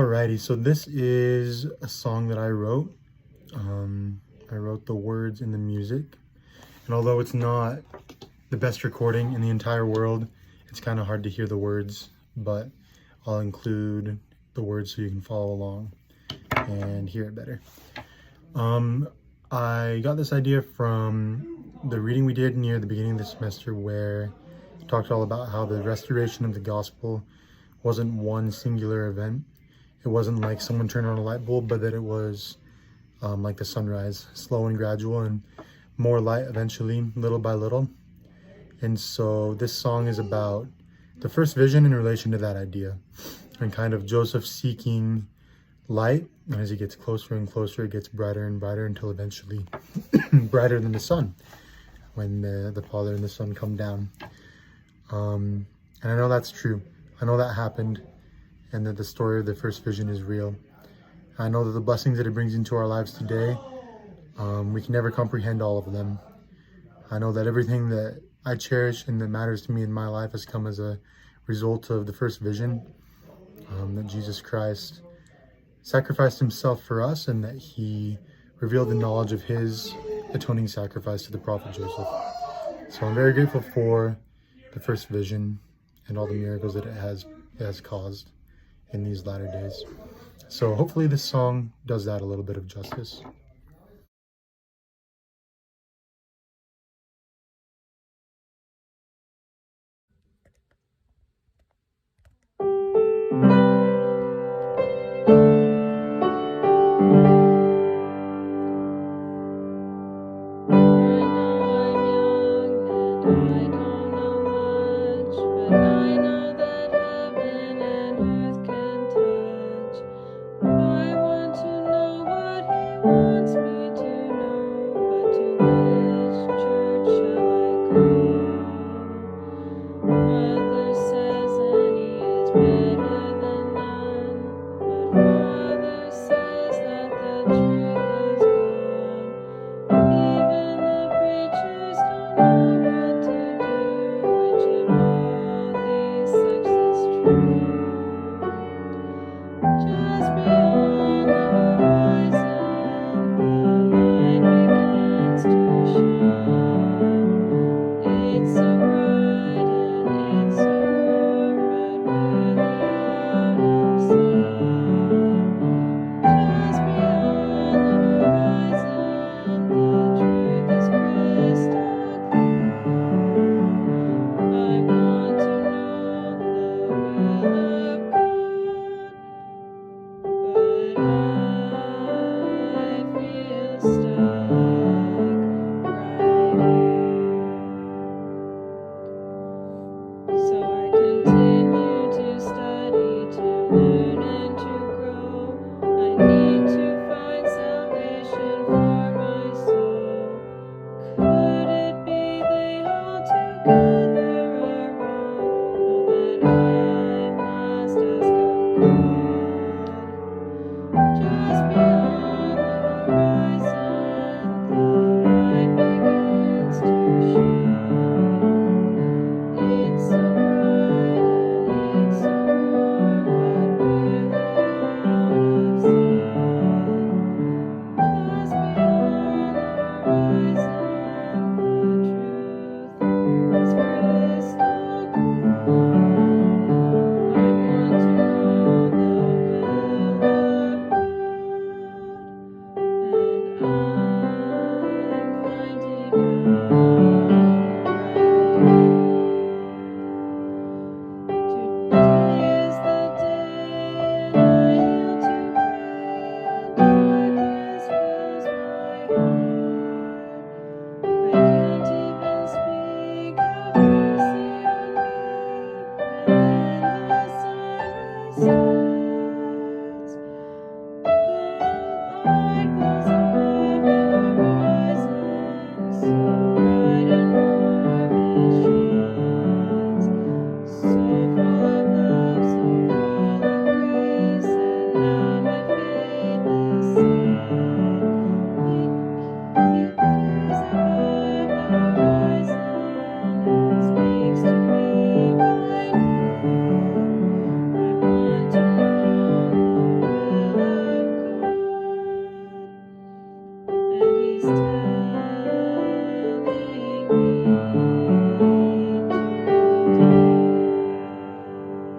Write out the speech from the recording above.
Alrighty, so this is a song that I wrote. I wrote the words and the music, and although it's not the best recording in the entire world, it's kind of hard to hear the words, but I'll include the words so you can follow along and hear it better. I got this idea from the reading we did near the beginning of the semester, where it talked all about how the restoration of the gospel wasn't one singular event. It wasn't like someone turned on a light bulb, but that it was like the sunrise, slow and gradual, and more light eventually, little by little. And so this song is about the first vision in relation to that idea, and kind of Joseph seeking light, and as he gets closer and closer, it gets brighter and brighter until eventually brighter than the sun, when the Father and the Son come down. And I know that's true. I know that happened, and that the story of the first vision is real. I know that the blessings that it brings into our lives today, we can never comprehend all of them. I know that everything that I cherish and that matters to me in my life has come as a result of the first vision, that Jesus Christ sacrificed himself for us, and that he revealed the knowledge of his atoning sacrifice to the prophet Joseph. So I'm very grateful for the first vision and all the miracles that it has caused in these latter days. So hopefully this song does that a little bit of justice. So I continue to study to learn.